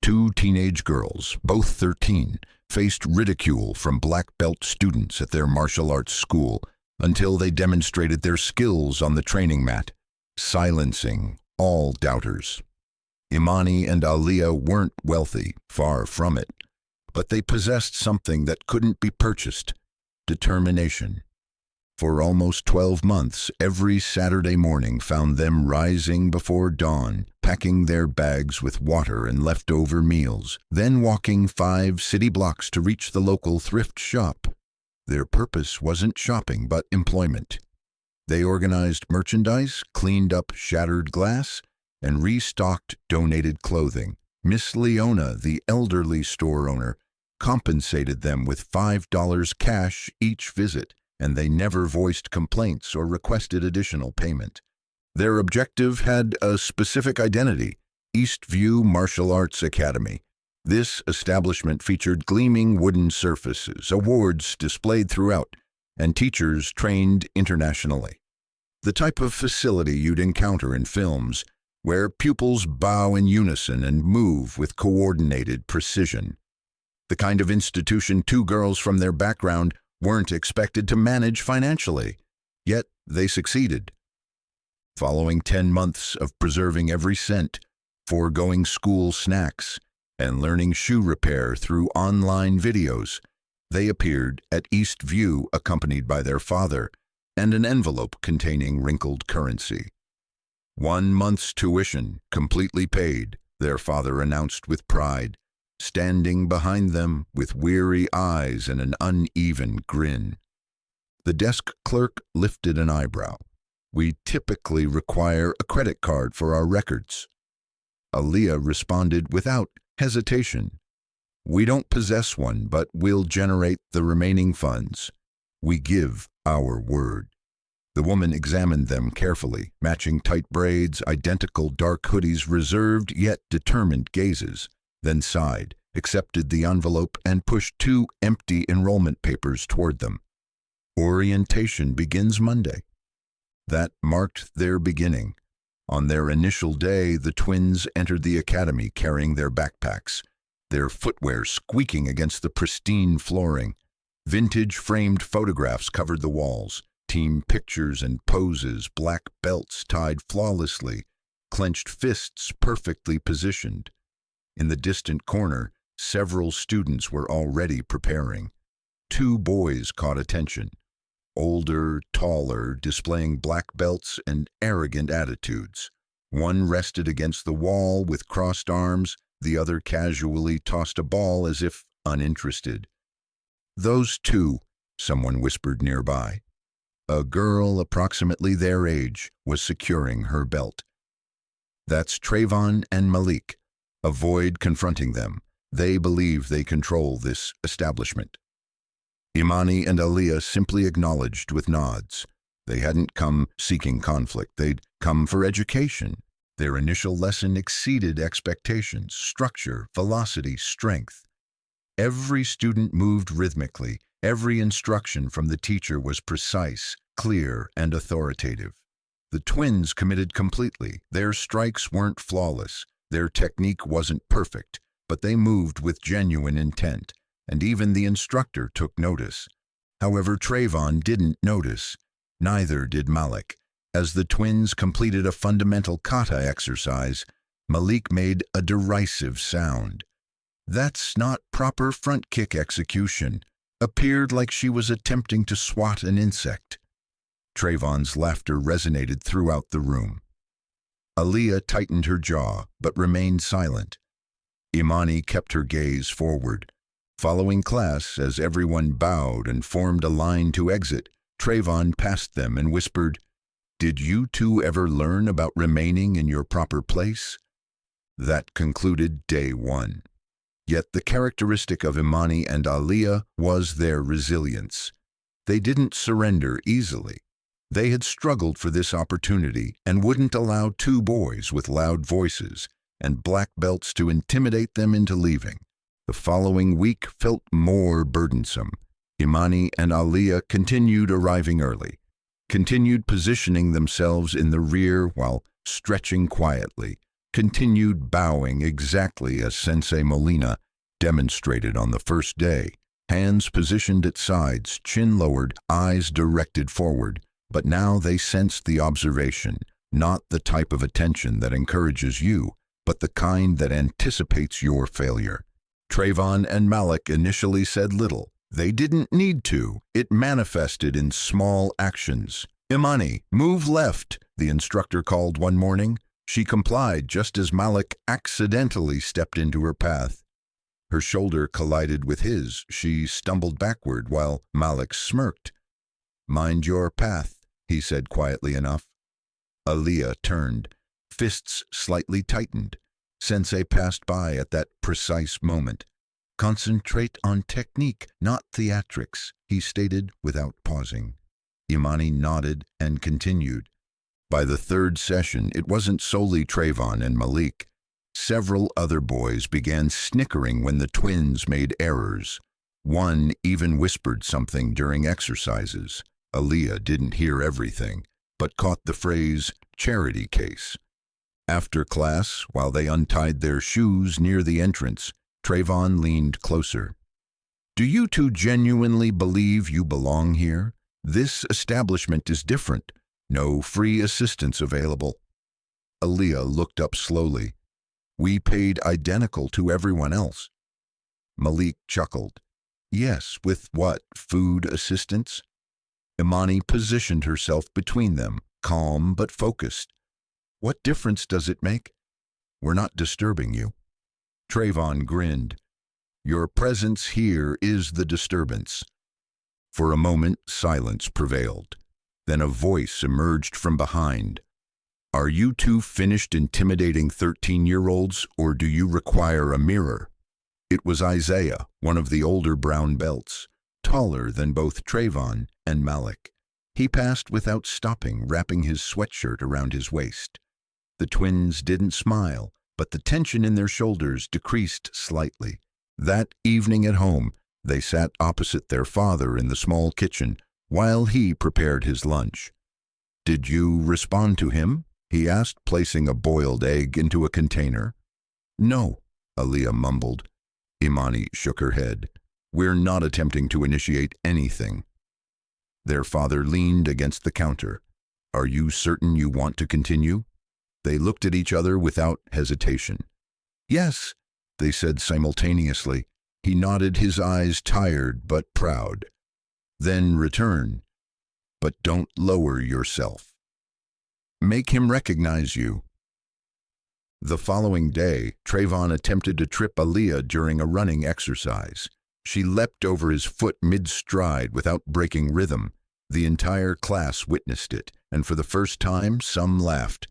Two teenage girls, both 13, faced ridicule from black belt students at their martial arts school until they demonstrated their skills on the training mat, silencing all doubters. Imani and Aaliyah weren't wealthy, far from it, but they possessed something that couldn't be purchased: determination. For almost 12 months, every Saturday morning found them rising before dawn, packing their bags with water and leftover meals, then walking 5 city blocks to reach the local thrift shop. Their purpose wasn't shopping, but employment. They organized merchandise, cleaned up shattered glass, and restocked donated clothing. Miss Leona, the elderly store owner, compensated them with $5 cash each visit, and they never voiced complaints or requested additional payment. Their objective had a specific identity: Eastview Martial Arts Academy. This establishment featured gleaming wooden surfaces, awards displayed throughout, and teachers trained internationally. The type of facility you'd encounter in films, where pupils bow in unison and move with coordinated precision. The kind of institution two girls from their background weren't expected to manage financially, yet they succeeded. Following 10 months of preserving every cent, foregoing school snacks, and learning shoe repair through online videos, they appeared at Eastview accompanied by their father and an envelope containing wrinkled currency. 1 month's tuition completely paid, their father announced with pride, standing behind them with weary eyes and an uneven grin. The desk clerk lifted an eyebrow. "We typically require a credit card for our records." Aaliyah responded without hesitation. "We don't possess one, but we'll generate the remaining funds. We give our word." The woman examined them carefully, matching tight braids, identical dark hoodies, reserved yet determined gazes, then sighed, accepted the envelope, and pushed 2 empty enrollment papers toward them. "Orientation begins Monday." That marked their beginning. On their initial day, the twins entered the academy carrying their backpacks, their footwear squeaking against the pristine flooring. Vintage framed photographs covered the walls, team pictures and poses, black belts tied flawlessly, clenched fists perfectly positioned. In the distant corner, several students were already preparing. 2 boys caught attention. Older, taller, displaying black belts and arrogant attitudes. One rested against the wall with crossed arms, the other casually tossed a ball as if uninterested. "Those 2, someone whispered nearby. A girl approximately their age was securing her belt. "That's Trayvon and Malik. Avoid confronting them. They believe they control this establishment." Imani and Aaliyah simply acknowledged with nods. They hadn't come seeking conflict. They'd come for education. Their initial lesson exceeded expectations: structure, velocity, strength. Every student moved rhythmically. Every instruction from the teacher was precise, clear, and authoritative. The twins committed completely. Their strikes weren't flawless. Their technique wasn't perfect, but they moved with genuine intent, and even the instructor took notice. However, Trayvon didn't notice. Neither did Malik. As the twins completed a fundamental kata exercise, Malik made a derisive sound. "That's not proper front kick execution," appeared like she was attempting to swat an insect. Trayvon's laughter resonated throughout the room. Aaliyah tightened her jaw, but remained silent. Imani kept her gaze forward. Following class, as everyone bowed and formed a line to exit, Trayvon passed them and whispered, "Did you 2 ever learn about remaining in your proper place?" That concluded day 1. Yet the characteristic of Imani and Aaliyah was their resilience. They didn't surrender easily. They had struggled for this opportunity and wouldn't allow 2 boys with loud voices and black belts to intimidate them into leaving. The following week felt more burdensome. Imani and Aaliyah continued arriving early, continued positioning themselves in the rear while stretching quietly, continued bowing exactly as Sensei Molina demonstrated on the first day, hands positioned at sides, chin lowered, eyes directed forward. But now they sensed the observation, not the type of attention that encourages you, but the kind that anticipates your failure. Trayvon and Malik initially said little. They didn't need to. It manifested in small actions. "Imani, move left," the instructor called one morning. She complied just as Malik accidentally stepped into her path. Her shoulder collided with his. She stumbled backward while Malik smirked. "Mind your path," he said quietly enough. Aaliyah turned. Fists slightly tightened. Sensei passed by at that precise moment. "Concentrate on technique, not theatrics," he stated without pausing. Imani nodded and continued. By the third session, it wasn't solely Trayvon and Malik. Several other boys began snickering when the twins made errors. One even whispered something during exercises. Aaliyah didn't hear everything, but caught the phrase, "charity case." After class, while they untied their shoes near the entrance, Trayvon leaned closer. "Do you two genuinely believe you belong here? This establishment is different. No free assistance available." Aaliyah looked up slowly. "We paid identical to everyone else." Malik chuckled. "Yes, with what, food assistance?" Imani positioned herself between them, calm but focused. "What difference does it make? We're not disturbing you." Trayvon grinned. "Your presence here is the disturbance." For a moment, silence prevailed. Then a voice emerged from behind. "Are you two finished intimidating 13-year-olds, or do you require a mirror?" It was Isaiah, one of the older brown belts, taller than both Trayvon and Malik. He passed without stopping, wrapping his sweatshirt around his waist. The twins didn't smile, but the tension in their shoulders decreased slightly. That evening at home, they sat opposite their father in the small kitchen while he prepared his lunch. "Did you respond to him?" he asked, placing a boiled egg into a container. "No," Aaliyah mumbled. Imani shook her head. "We're not attempting to initiate anything." Their father leaned against the counter. "Are you certain you want to continue?" They looked at each other without hesitation. "Yes," they said simultaneously. He nodded, his eyes tired but proud. "Then return, but don't lower yourself. Make him recognize you." The following day, Trayvon attempted to trip Aaliyah during a running exercise. She leapt over his foot mid-stride without breaking rhythm. The entire class witnessed it, and for the first time, some laughed.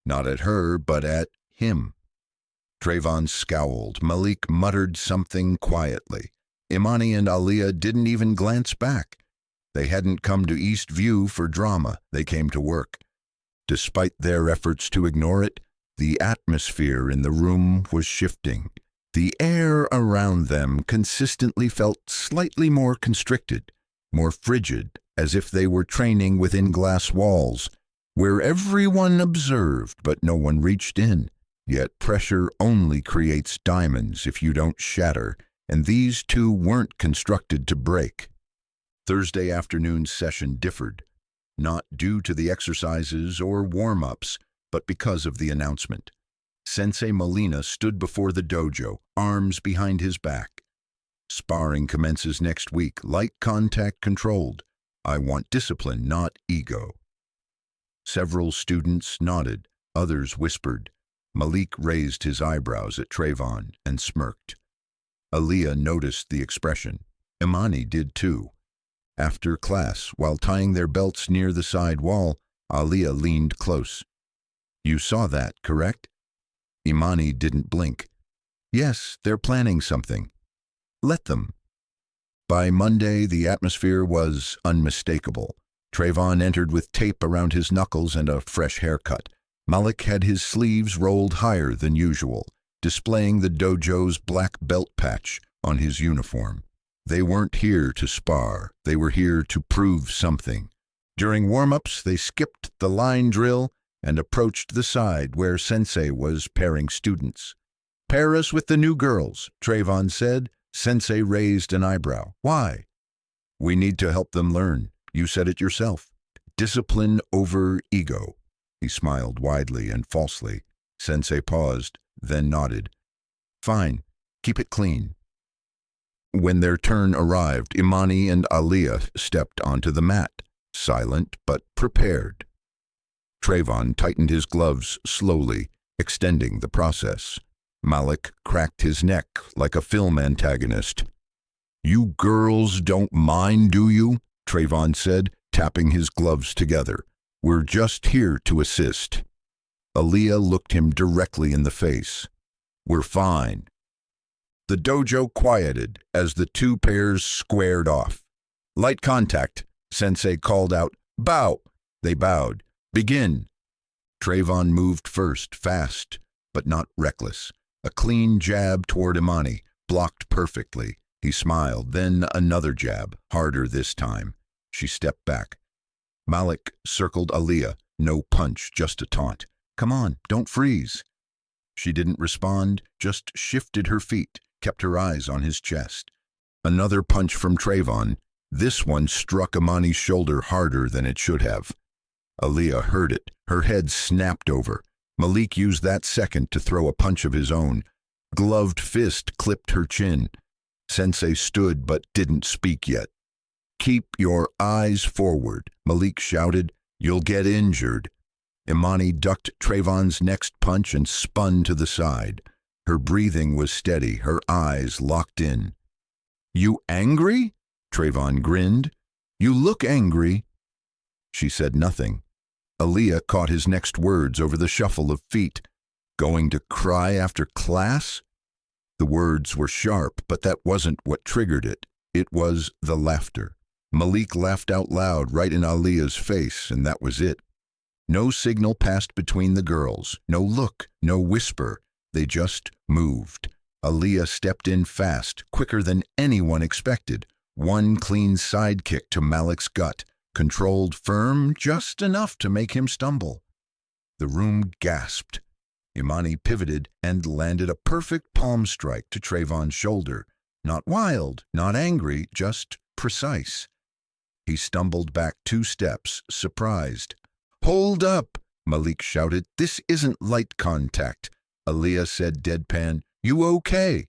Not at her, but at him. Trayvon scowled. Malik muttered something quietly. Imani and Aaliyah didn't even glance back. They hadn't come to East View for drama. They came to work. Despite their efforts to ignore it, the atmosphere in the room was shifting. The air around them consistently felt slightly more constricted, more frigid, as if they were training within glass walls, where everyone observed but no one reached in. Yet pressure only creates diamonds if you don't shatter, and these two weren't constructed to break. Thursday afternoon's session differed, not due to the exercises or warm-ups, but because of the announcement. Sensei Molina stood before the dojo, arms behind his back. "Sparring commences next week, light contact controlled. I want discipline, not ego." Several students nodded, others whispered. Malik raised his eyebrows at Trayvon and smirked. Aaliyah noticed the expression. Imani did too. After class, while tying their belts near the side wall, Aaliyah leaned close. "You saw that, correct?" Imani didn't blink. "Yes, they're planning something." "Let them." By Monday, the atmosphere was unmistakable. Trayvon entered with tape around his knuckles and a fresh haircut. Malik had his sleeves rolled higher than usual, displaying the dojo's black belt patch on his uniform. They weren't here to spar. They were here to prove something. During warm-ups, they skipped the line drill and approached the side where Sensei was pairing students. "Pair us with the new girls," Trayvon said. Sensei raised an eyebrow. "Why?" "We need to help them learn. You said it yourself. Discipline over ego." He smiled widely and falsely. Sensei paused, then nodded. "Fine. Keep it clean." When their turn arrived, Imani and Aaliyah stepped onto the mat, silent but prepared. Trayvon tightened his gloves slowly, extending the process. Malik cracked his neck like a film antagonist. "You girls don't mind, do you?" Trayvon said, tapping his gloves together. "We're just here to assist." Aaliyah looked him directly in the face. "We're fine." The dojo quieted as the two pairs squared off. "Light contact," Sensei called out. "Bow." They bowed. "Begin." Trayvon moved first, fast, but not reckless. A clean jab toward Imani, blocked perfectly. He smiled, then another jab, harder this time. She stepped back. Malik circled Aaliyah. No punch, just a taunt. "Come on, don't freeze." She didn't respond, just shifted her feet, kept her eyes on his chest. Another punch from Trayvon. This one struck Imani's shoulder harder than it should have. Aaliyah heard it. Her head snapped over. Malik used that second to throw a punch of his own. Gloved fist clipped her chin. Sensei stood but didn't speak yet. "Keep your eyes forward," Malik shouted. "You'll get injured." Imani ducked Trayvon's next punch and spun to the side. Her breathing was steady, her eyes locked in. "You angry?" Trayvon grinned. "You look angry." She said nothing. Aaliyah caught his next words over the shuffle of feet. "Going to cry after class?" The words were sharp, but that wasn't what triggered it. It was the laughter. Malik laughed out loud right in Aaliyah's face, and that was it. No signal passed between the girls, no look, no whisper. They just moved. Aaliyah stepped in fast, quicker than anyone expected. One clean side kick to Malik's gut, controlled firm, just enough to make him stumble. The room gasped. Imani pivoted and landed a perfect palm strike to Trayvon's shoulder. Not wild, not angry, just precise. He stumbled back 2 steps, surprised. "Hold up!" Malik shouted. "This isn't light contact." Aaliyah said deadpan, "You okay?"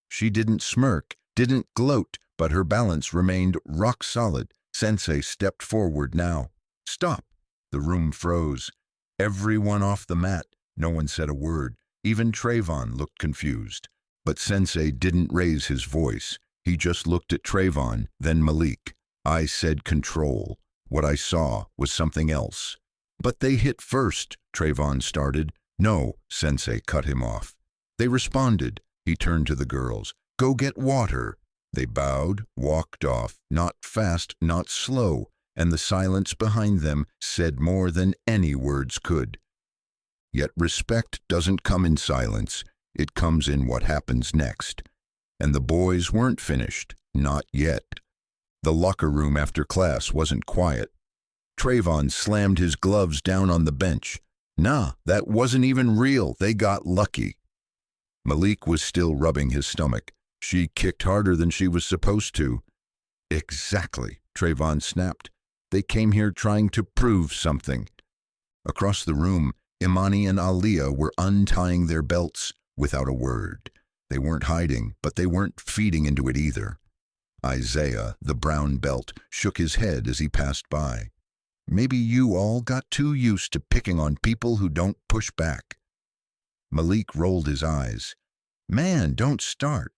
She didn't smirk, didn't gloat, but her balance remained rock solid. Sensei stepped forward now. "Stop!" The room froze. Everyone off the mat. No one said a word. Even Trayvon looked confused. But Sensei didn't raise his voice. He just looked at Trayvon, then Malik. "I said control. What I saw was something else." "But they hit first," Trayvon started. "No," Sensei cut him off. They responded. He turned to the girls. "Go get water." They bowed, walked off, not fast, not slow, and the silence behind them said more than any words could. Yet respect doesn't come in silence. It comes in what happens next. And the boys weren't finished. Not yet. The locker room after class wasn't quiet. Trayvon slammed his gloves down on the bench. "Nah, that wasn't even real. They got lucky." Malik was still rubbing his stomach. "She kicked harder than she was supposed to." "Exactly," Trayvon snapped. "They came here trying to prove something." Across the room, Imani and Aaliyah were untying their belts without a word. They weren't hiding, but they weren't feeding into it either. Isaiah, the brown belt, shook his head as he passed by. "Maybe you all got too used to picking on people who don't push back." Malik rolled his eyes. "Man, don't start."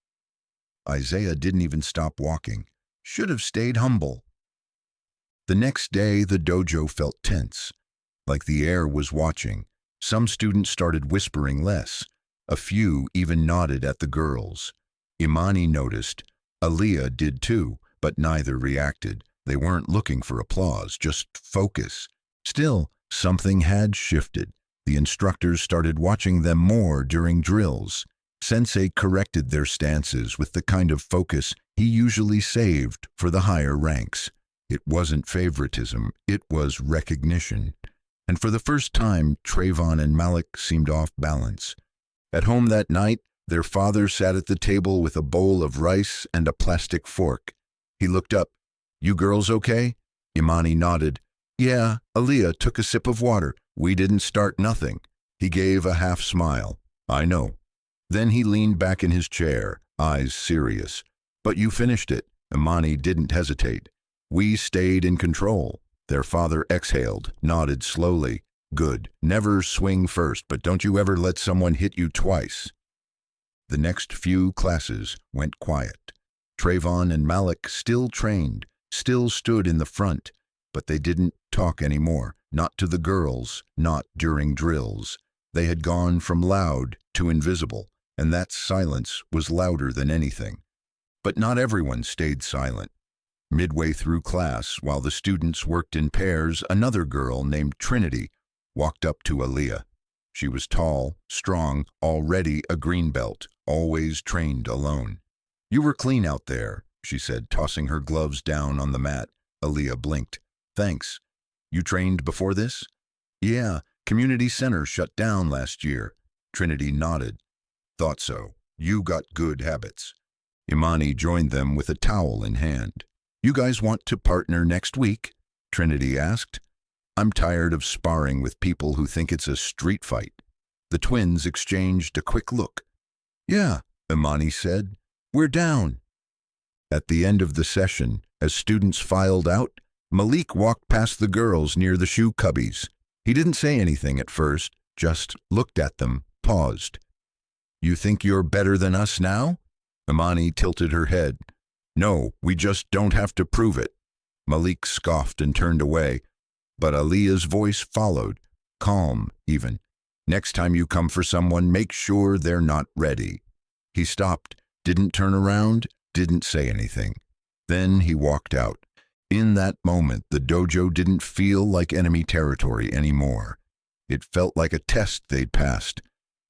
Isaiah didn't even stop walking. Should have stayed humble. The next day, the dojo felt tense, like the air was watching. Some students started whispering less. A few even nodded at the girls. Imani noticed. Aaliyah did too, but neither reacted. They weren't looking for applause, just focus. Still, something had shifted. The instructors started watching them more during drills. Sensei corrected their stances with the kind of focus he usually saved for the higher ranks. It wasn't favoritism, it was recognition. and for the first time, Trayvon and Malik seemed off balance. At home that night, their father sat at the table with a bowl of rice and a plastic fork. He looked up. "You girls okay?" Imani nodded. "Yeah." Aaliyah took a sip of water. "We didn't start nothing." He gave a half smile. "I know." Then he leaned back in his chair, eyes serious. "But you finished it." Imani didn't hesitate. "We stayed in control." Their father exhaled, nodded slowly. "Good. Never swing first, but don't you ever let someone hit you twice." The next few classes went quiet. Trayvon and Malik still trained, still stood in the front, but they didn't talk anymore, not to the girls, not during drills. They had gone from loud to invisible, and that silence was louder than anything. But not everyone stayed silent. Midway through class, while the students worked in pairs, another girl named Trinity walked up to Aaliyah. She was tall, strong, already a green belt, always trained alone. "You were clean out there," she said, tossing her gloves down on the mat. Aaliyah blinked. "Thanks. You trained before this?" "Yeah, community center shut down last year." Trinity nodded. "Thought so. You got good habits." Imani joined them with a towel in hand. "You guys want to partner next week?" Trinity asked. "I'm tired of sparring with people who think it's a street fight." The twins exchanged a quick look. "Yeah," Imani said. "We're down." At the end of the session, as students filed out, Malik walked past the girls near the shoe cubbies. He didn't say anything at first, just looked at them, paused. "You think you're better than us now?" Imani tilted her head. "No, we just don't have to prove it." Malik scoffed and turned away, but Aaliyah's voice followed, calm even. "Next time you come for someone, make sure they're not ready." He stopped, didn't turn around, didn't say anything. Then he walked out. In that moment, the dojo didn't feel like enemy territory anymore. It felt like a test they'd passed.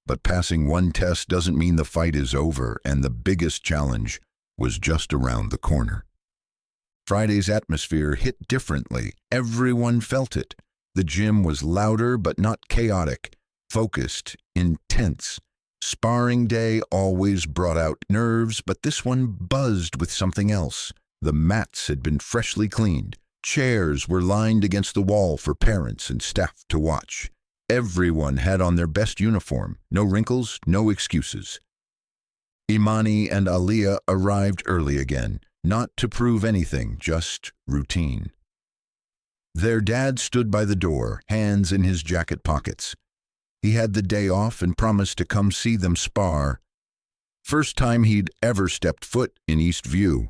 But passing one test doesn't mean the fight is over, and the biggest challenge was just around the corner. Friday's atmosphere hit differently. Everyone felt it. The gym was louder but not chaotic, focused, intense. Sparring day always brought out nerves, but this one buzzed with something else. The mats had been freshly cleaned. Chairs were lined against the wall for parents and staff to watch. Everyone had on their best uniform. No wrinkles, no excuses. Imani and Aaliyah arrived early again, not to prove anything, just routine. Their dad stood by the door, hands in his jacket pockets. He had the day off and promised to come see them spar. First time he'd ever stepped foot in East View.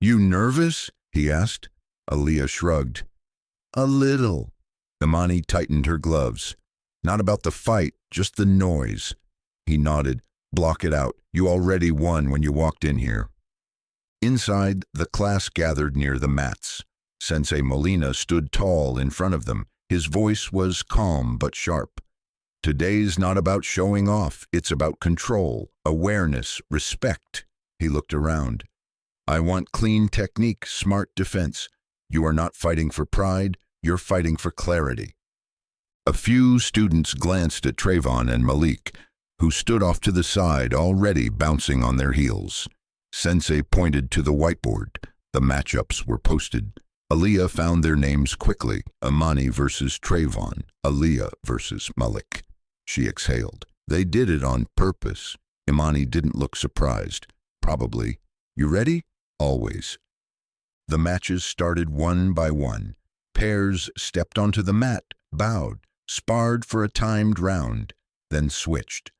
"You nervous?" he asked. Aaliyah shrugged. "A little." Imani tightened her gloves. "Not about the fight, just the noise." He nodded. "Block it out. You already won when you walked in here." Inside, the class gathered near the mats. Sensei Molina stood tall in front of them. His voice was calm but sharp. "Today's not about showing off. It's about control, awareness, respect." He looked around. "I want clean technique, smart defense. You are not fighting for pride. You're fighting for clarity." A few students glanced at Trayvon and Malik, who stood off to the side, already bouncing on their heels. Sensei pointed to the whiteboard. The matchups were posted. Aaliyah found their names quickly. Imani versus Trayvon, Aaliyah versus Malik. She exhaled. They did it on purpose. Imani didn't look surprised. Probably. "You ready?" "Always." The matches started one by one. Pairs stepped onto the mat, bowed, sparred for a timed round, then switched.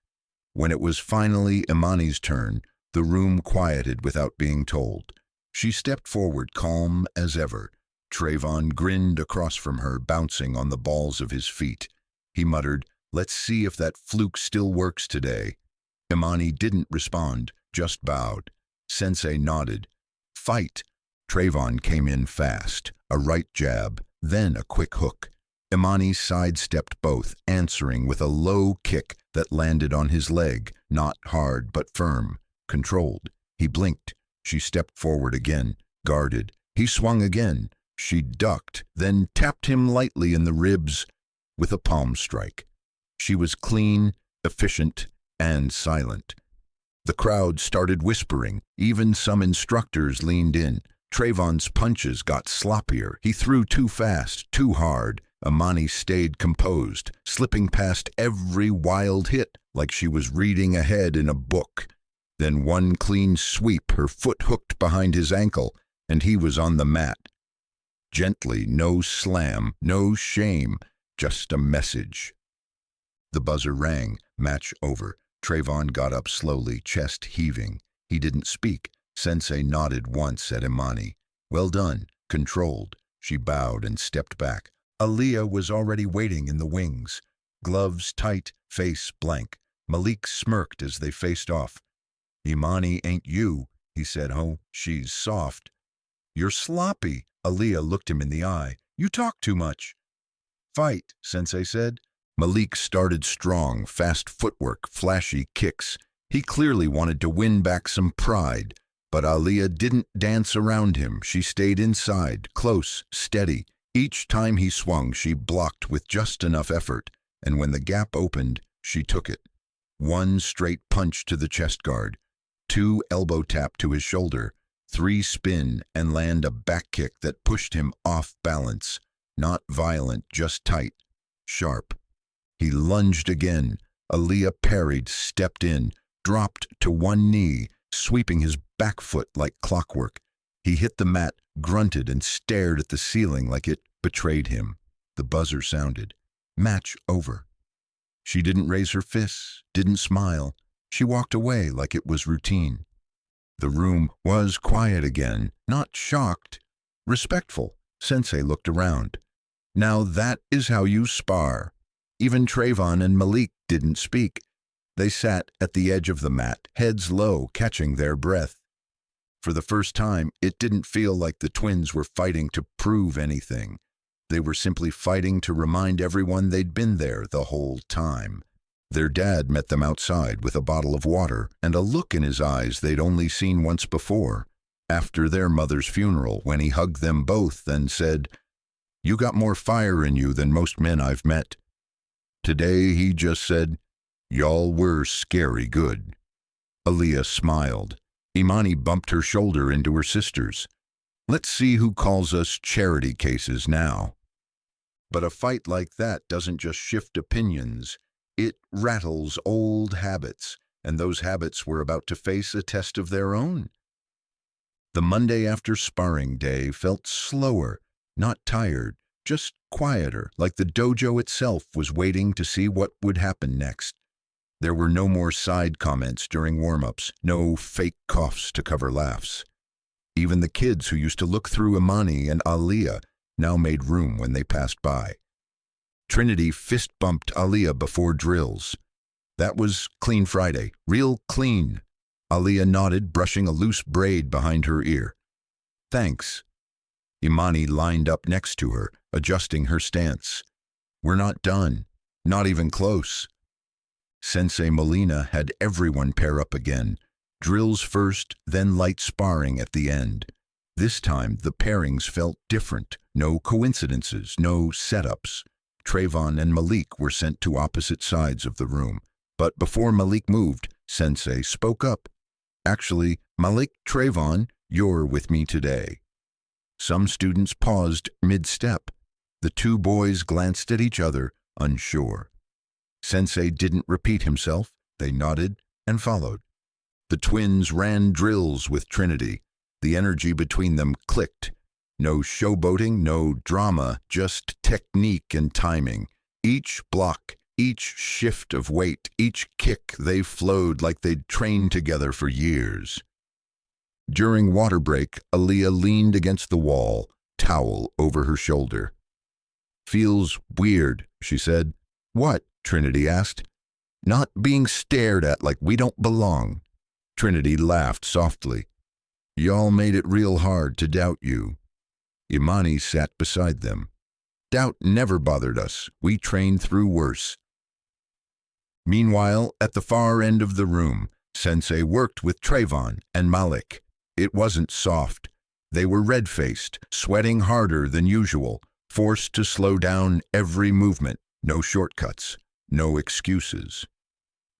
When it was finally Imani's turn, the room quieted without being told. She stepped forward, calm as ever. Trayvon grinned across from her, bouncing on the balls of his feet. He muttered, "Let's see if that fluke still works today." Imani didn't respond, just bowed. Sensei nodded. "Fight." Trayvon came in fast, a right jab, then a quick hook. Imani sidestepped both, answering with a low kick that landed on his leg, not hard but firm, controlled. He blinked. She stepped forward again, guarded. He swung again. She ducked, then tapped him lightly in the ribs. with a palm strike. She was clean, efficient, and silent. The crowd started whispering. Even some instructors leaned in. Trayvon's punches got sloppier. He threw too fast, too hard. Imani stayed composed, slipping past every wild hit like she was reading ahead in a book. Then one clean sweep, her foot hooked behind his ankle, and he was on the mat. Gently, no slam, no shame, just a message. The buzzer rang, match over. Trayvon got up slowly, chest heaving. He didn't speak. Sensei nodded once at Imani. Well done, controlled. She bowed and stepped back. Aaliyah was already waiting in the wings. Gloves tight, face blank. Malik smirked as they faced off. Imani ain't you, he said. Oh, she's soft. You're sloppy. Aaliyah looked him in the eye. You talk too much. Fight, Sensei said. Malik started strong, fast footwork, flashy kicks. He clearly wanted to win back some pride, but Aaliyah didn't dance around him. She stayed inside, close, steady. Each time he swung, she blocked with just enough effort, and when the gap opened, she took it. One straight punch to the chest guard, 2 elbow tap to his shoulder, 3 spin and land a back kick that pushed him off balance. Not violent, just tight, sharp. He lunged again. Aaliyah parried, stepped in, dropped to one knee, sweeping his back foot like clockwork. He hit the mat, grunted, and stared at the ceiling like it betrayed him. The buzzer sounded. Match over. She didn't raise her fists, didn't smile. She walked away like it was routine. The room was quiet again, not shocked, respectful. Sensei looked around. Now that is how you spar. Even Trayvon and Malik didn't speak. They sat at the edge of the mat, heads low, catching their breath. For the first time, it didn't feel like the twins were fighting to prove anything. They were simply fighting to remind everyone they'd been there the whole time. Their dad met them outside with a bottle of water and a look in his eyes they'd only seen once before, after their mother's funeral, when he hugged them both and said, "You got more fire in you than most men I've met." Today he just said, "Y'all were scary good." Aaliyah smiled. Imani bumped her shoulder into her sister's. Let's see who calls us charity cases now. But a fight like that doesn't just shift opinions. It rattles old habits, and those habits were about to face a test of their own. The Monday after sparring day felt slower, not tired, just quieter, like the dojo itself was waiting to see what would happen next. There were no more side comments during warm-ups, no fake coughs to cover laughs. Even the kids who used to look through Imani and Aaliyah now made room when they passed by. Trinity fist-bumped Aaliyah before drills. That was clean Friday, real clean. Aaliyah nodded, brushing a loose braid behind her ear. Thanks. Imani lined up next to her, adjusting her stance. We're not done, not even close. Sensei Molina had everyone pair up again. Drills first, then light sparring at the end. This time, the pairings felt different. No coincidences, no setups. Trayvon and Malik were sent to opposite sides of the room. But before Malik moved, Sensei spoke up. Actually, Malik, Trayvon, you're with me today. Some students paused mid-step. The 2 boys glanced at each other, unsure. Sensei didn't repeat himself. They nodded and followed. The twins ran drills with Trinity. The energy between them clicked. No showboating, no drama, just technique and timing. Each block, each shift of weight, each kick, they flowed like they'd trained together for years. During water break, Aaliyah leaned against the wall, towel over her shoulder. Feels weird, she said. What? Trinity asked. Not being stared at like we don't belong. Trinity laughed softly. Y'all made it real hard to doubt you. Imani sat beside them. Doubt never bothered us. We trained through worse. Meanwhile, at the far end of the room, Sensei worked with Trayvon and Malik. It wasn't soft. They were red-faced, sweating harder than usual, forced to slow down every movement. No shortcuts, no excuses.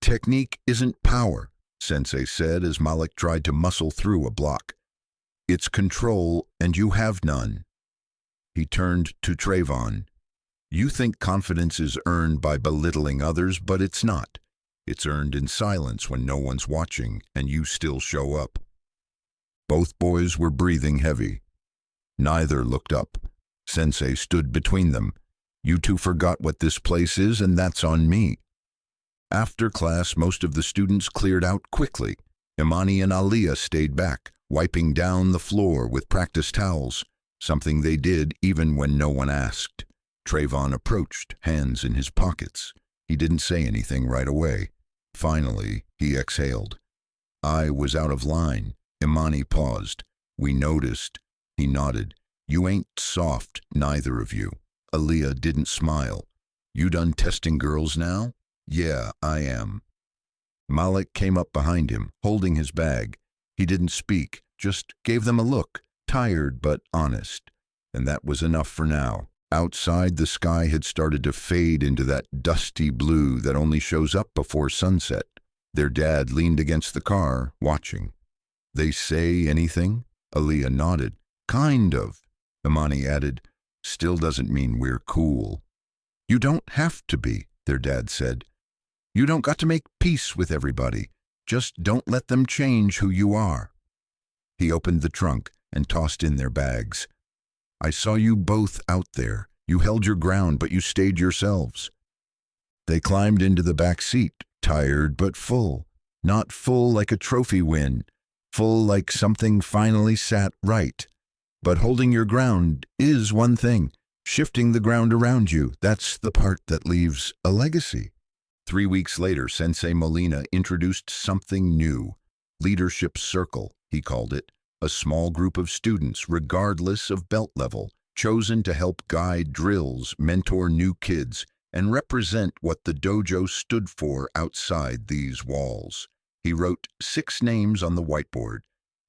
Technique isn't power, Sensei said as Malik tried to muscle through a block. It's control, and you have none. He turned to Trayvon. You think confidence is earned by belittling others, but it's not. It's earned in silence when no one's watching, and you still show up. Both boys were breathing heavy. Neither looked up. Sensei stood between them. You two forgot what this place is, and that's on me. After class, most of the students cleared out quickly. Imani and Aaliyah stayed back, wiping down the floor with practice towels, something they did even when no one asked. Trayvon approached, hands in his pockets. He didn't say anything right away. Finally, he exhaled. I was out of line. Imani paused. We noticed. He nodded. You ain't soft, neither of you. Aaliyah didn't smile. You done testing girls now? Yeah, I am. Malik came up behind him, holding his bag. He didn't speak, just gave them a look, tired but honest. And that was enough for now. Outside, the sky had started to fade into that dusty blue that only shows up before sunset. Their dad leaned against the car, watching. They say anything? Aaliyah nodded. Kind of. Imani added, still doesn't mean we're cool. You don't have to be, their dad said. You don't got to make peace with everybody. Just don't let them change who you are. He opened the trunk and tossed in their bags. I saw you both out there. You held your ground, but you stayed yourselves. They climbed into the back seat, tired but full. Not full like a trophy win, full like something finally sat right. But holding your ground is one thing. Shifting the ground around you, that's the part that leaves a legacy. 3 weeks later, Sensei Molina introduced something new. Leadership Circle, he called it. A small group of students, regardless of belt level, chosen to help guide drills, mentor new kids, and represent what the dojo stood for outside these walls. He wrote 6 names on the whiteboard.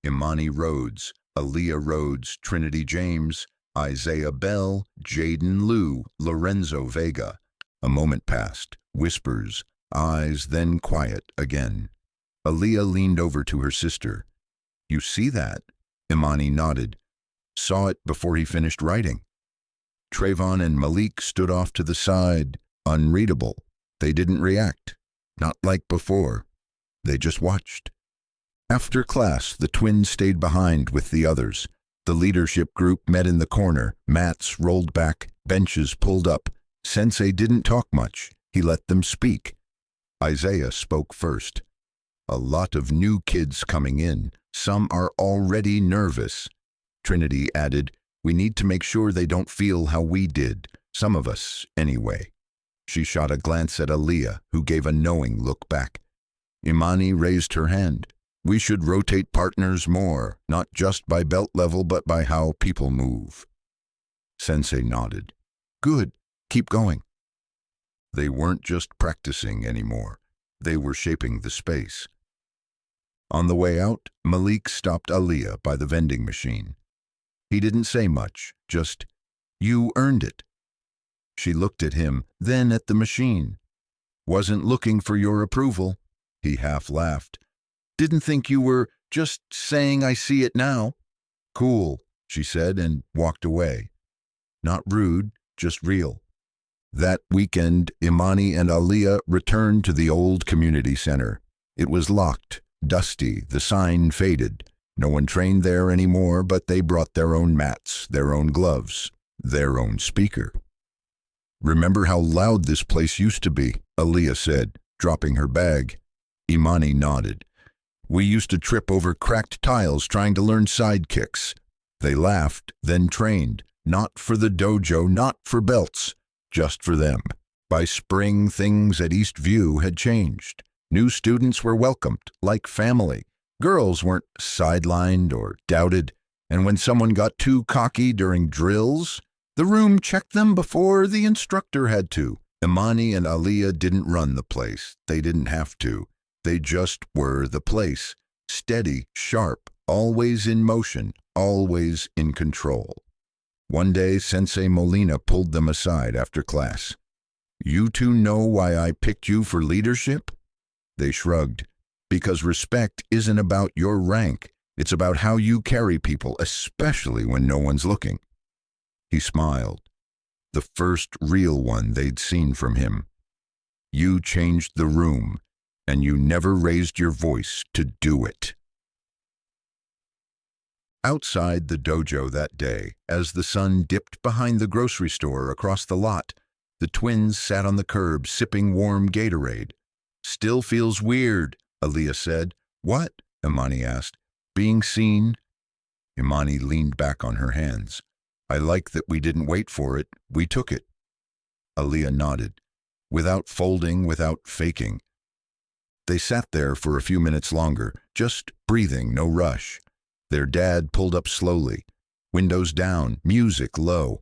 Imani Rhodes, Aaliyah Rhodes, Trinity James, Isaiah Bell, Jaden Liu, Lorenzo Vega. A moment passed, whispers, eyes, then quiet again. Aaliyah leaned over to her sister. You see that? Imani nodded. Saw it before he finished writing. Trayvon and Malik stood off to the side, unreadable. They didn't react. Not like before. They just watched. After class, the twins stayed behind with the others. The leadership group met in the corner, mats rolled back, benches pulled up. Sensei didn't talk much. He let them speak. Isaiah spoke first. A lot of new kids coming in. Some are already nervous. Trinity added, we need to make sure they don't feel how we did. Some of us, anyway. She shot a glance at Aaliyah, who gave a knowing look back. Imani raised her hand. We should rotate partners more, not just by belt level, but by how people move. Sensei nodded. Good. Keep going. They weren't just practicing anymore. They were shaping the space. On the way out, Malik stopped Aaliyah by the vending machine. He didn't say much, just, you earned it. She looked at him, then at the machine. Wasn't looking for your approval. He half laughed. Didn't think you were just saying I see it now. Cool, she said and walked away. Not rude, just real. That weekend, Imani and Aaliyah returned to the old community center. It was locked, dusty, the sign faded. No one trained there anymore, but they brought their own mats, their own gloves, their own speaker. Remember how loud this place used to be, Aaliyah said, dropping her bag. Imani nodded. We used to trip over cracked tiles trying to learn side kicks. They laughed, then trained, not for the dojo, not for belts, just for them. By spring, things at East View had changed. New students were welcomed, like family. Girls weren't sidelined or doubted, and when someone got too cocky during drills, the room checked them before the instructor had to. Imani and Aaliyah didn't run the place. They didn't have to. They just were the place. Steady, sharp, always in motion, always in control. One day, Sensei Molina pulled them aside after class. You two know why I picked you for leadership? They shrugged. Because respect isn't about your rank. It's about how you carry people, especially when no one's looking. He smiled. The first real one they'd seen from him. You changed the room, and you never raised your voice to do it. Outside the dojo that day, as the sun dipped behind the grocery store across the lot, the twins sat on the curb sipping warm Gatorade. Still feels weird, Aaliyah said. What? Imani asked. Being seen? Imani leaned back on her hands. I like that we didn't wait for it, we took it. Aaliyah nodded, without folding, without faking. They sat there for a few minutes longer, just breathing, no rush. Their dad pulled up slowly, windows down, music low.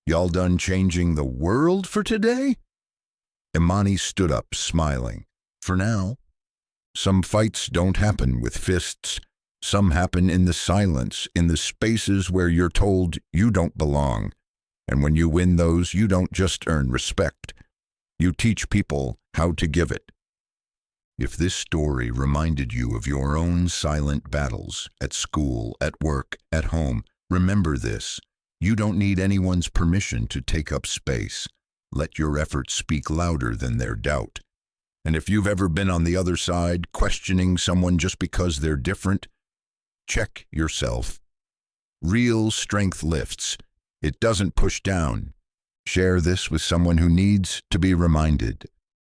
Y'all done changing the world for today? Imani stood up, smiling. For now. Some fights don't happen with fists. Some happen in the silence, in the spaces where you're told you don't belong. And when you win those, you don't just earn respect. You teach people how to give it. If this story reminded you of your own silent battles, at school, at work, at home, remember this. You don't need anyone's permission to take up space. Let your efforts speak louder than their doubt. And if you've ever been on the other side, questioning someone just because they're different, check yourself. Real strength lifts. It doesn't push down. Share this with someone who needs to be reminded.